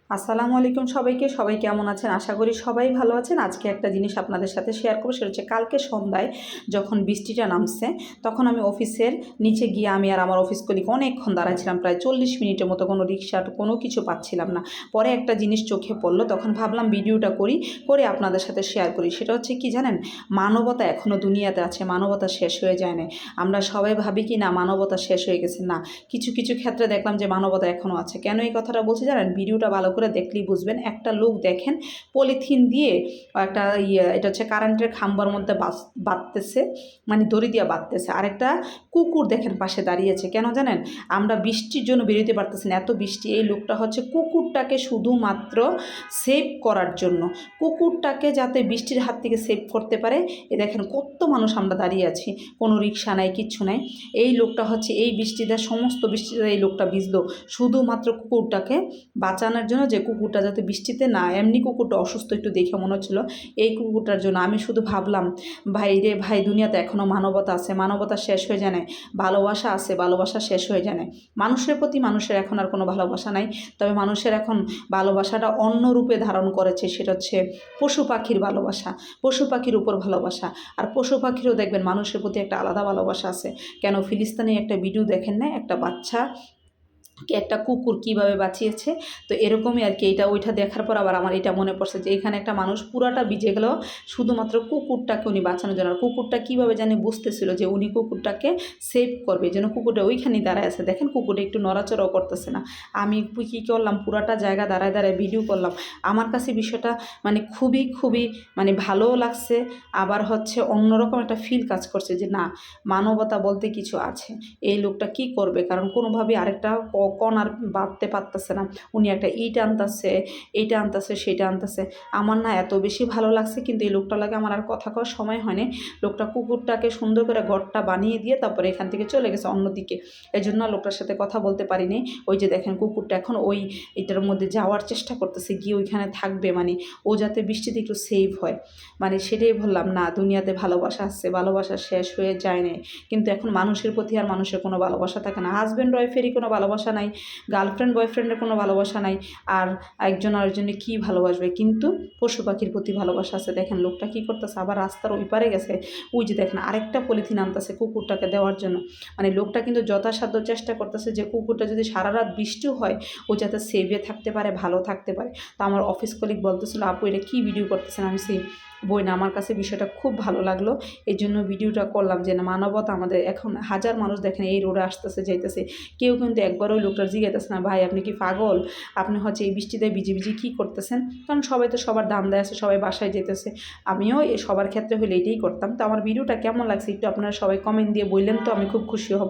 আসসালামু আলাইকুম সবাইকে। সবাই কেমন আছেন? আশা করি সবাই ভালো আছেন। আজকে একটা জিনিস আপনাদের সাথে শেয়ার করব, সেটা হচ্ছে কালকে সন্ধ্যায় যখন বৃষ্টিটা নামছে, তখন আমি অফিসের নিচে গিয়ে আমি আর আমার অফিস কলিগ অনেকক্ষণ দাঁড়াইছিলাম, প্রায় ৪০ মিনিটের মতো। কোনো রিক্সা কোনো কিছু পাচ্ছিলাম না। পরে একটা জিনিস চোখে পড়লো, তখন ভাবলাম ভিডিওটা করে আপনাদের সাথে শেয়ার করি। সেটা হচ্ছে কি জানেন, মানবতা এখনও দুনিয়াতে আছে, মানবতা শেষ হয়ে যায় না। আমরা সবাই ভাবি কি না মানবতা শেষ হয়ে গেছে, না, কিছু কিছু ক্ষেত্রে দেখলাম যে মানবতা এখনও আছে। কেন এই কথাটা বলছি জানেন? ভিডিওটা ভালো করে দেখলেই বুঝবেন। একটা লোক দেখেন পলিথিন দিয়ে একটা এটা হচ্ছে কারেন্টের খাম্বার মধ্যে বাঁধতেছে, মানে দড়ি দিয়ে বাঁধতেছে। আরেকটা কুকুর দেখেন পাশে দাঁড়িয়েছে। কেন জানেন? আমরা বৃষ্টির জন্য বেরোতে পারতেছি না, এত বৃষ্টি। এই লোকটা হচ্ছে কুকুরটাকে শুধুমাত্র সেভ করার জন্য, কুকুরটাকে যাতে বৃষ্টির হাত থেকে সেভ করতে পারে। এ দেখেন কত মানুষ আমরা দাঁড়িয়ে আছি, কোনো রিক্সা নাই, কিচ্ছু নাই। এই লোকটা হচ্ছে এই বৃষ্টিতে, সমস্ত বৃষ্টিতে এই লোকটা ভিজলো শুধুমাত্র কুকুরটাকে বাঁচানোর জন্য, যে কুকুরটা যাতে বৃষ্টিতে না, এমনি কুকুরটা অসুস্থ একটু দেখে মনে হচ্ছিলো, এই কুকুরটার জন্য। আমি শুধু ভাবলাম, ভাই রে ভাই, দুনিয়াতে এখনও মানবতা আছে, মানবতা শেষ হয়ে যায় না। ভালোবাসা আছে, ভালোবাসা শেষ হয়ে যায় না। মানুষের প্রতি মানুষের এখন আর কোনো ভালোবাসা নাই। তবে মানুষের এখন ভালোবাসাটা অন্য রূপে ধারণ করেছে, সেটা হচ্ছে পশু পাখির ভালোবাসা, পশু পাখির উপর ভালোবাসা। আর পশু পাখিরও দেখবেন মানুষের প্রতি একটা আলাদা ভালোবাসা আছে। কেন, ফিলিস্তিনে একটা ভিডিও দেখেন না, একটা বাচ্চা একটা কুকুর কিভাবে বাঁচিয়েছে? তো এরকমই আর কি। এটা ওইটা দেখার পর আবার আমার এটা মনে পড়ছে যে এখানে একটা মানুষ পুরাটা ভিজে গেল শুধুমাত্র কুকুরটাকে উনি বাঁচানোর জন্য। আর কুকুরটা কীভাবে জানি বুঝতেছিল যে উনি কুকুরটাকে সেভ করবে, যেন কুকুরটা ওইখানেই দাঁড়ায় আছে। দেখেন কুকুরটা একটু নড়াচড়াও করতেছে না। আমি কী করলাম, পুরাটা জায়গা দাঁড়ায় দাঁড়ায় ভিডিও করলাম। আমার কাছে বিষয়টা মানে খুবই খুবই মানে ভালোও লাগছে, আবার হচ্ছে অন্যরকম একটা ফিল কাজ করছে যে না, মানবতা বলতে কিছু আছে। এই লোকটা কি করবে, কারণ কোনোভাবেই আরেকটা কণার বাঁধতে পারতেছে না। উনি একটা ইট আনতেছে, এইটা আনতেছে, সেটা আনতেছে। আমার না এত বেশি ভালো লাগছে, কিন্তু এই লোকটা লাগে আমার আর কথা কওয়ার সময় হয়নি। লোকটা কুকুরটাকে সুন্দর করে ঘরটা বানিয়ে দিয়ে তারপরে এখান থেকে চলে গেছে অন্যদিকে। এই জন্য লোকটার সাথে কথা বলতে পারিনি। ওই যে দেখেন কুকুরটা এখন ওই এটার মধ্যে যাওয়ার চেষ্টা করতেছে, গিয়ে ওইখানে থাকবে, মানে ও যাতে বৃষ্টিতে একটু সেভ হয়। মানে সেটাই বললাম, না, দুনিয়াতে ভালোবাসা আসছে, ভালোবাসা শেষ হয়ে যায় না। কিন্তু এখন মানুষের প্রতি আর মানুষের কোনো ভালোবাসা থাকে না। হাজব্যান্ড ওয়াইফেরই কোনো ভালোবাসা নাই, গার্লফ্রেন্ড বয়ফ্রেন্ডের কোনো ভালোবাসা নাই। আর একজন আরেকজনে কী ভালোবাসবে? কিন্তু পশু পাখির প্রতি ভালোবাসা আছে। দেখেন লোকটা কী করতেছে, আবার রাস্তার ওই পারে গেছে। ওই যে দেখেন আরেকটা পলিথিন আনতেছে কুকুরটাকে দেওয়ার জন্য। মানে লোকটা কিন্তু যথাসাধ্য চেষ্টা করতেছে যে কুকুরটা যদি সারা রাত বৃষ্টিও হয়, ও যাতে সেভে থাকতে পারে, ভালো থাকতে পারে। তো আমার অফিস কলিগ বলতেছিল, আপু এটা কী ভিডিও করতেছেন? আমি সেই বই না, আমার কাছে বিষয়টা খুব ভালো লাগলো, এই জন্য ভিডিওটা করলাম। যে না, মানবতা আমাদের এখন হাজার মানুষ দেখেন এই রোডে আসতেছে যাইতেছে, কেউ কিন্তু একবার ওই লোকটার জিজ্ঞাসা না, ভাই আপনি কি পাগল? আপনি হচ্ছে এই বৃষ্টিতে ভিজে ভিজে কী করতেছেন? কারণ সবাই তো সবার দাম দেয় আছে, সবাই বাসায় যেতেছে। আমিও সবার ক্ষেত্রে হলে এটাই করতাম। তো আমার ভিডিওটা কেমন লাগছে একটু আপনারা সবাই কমেন্ট দিয়ে বললেন, তো আমি খুব খুশি হব।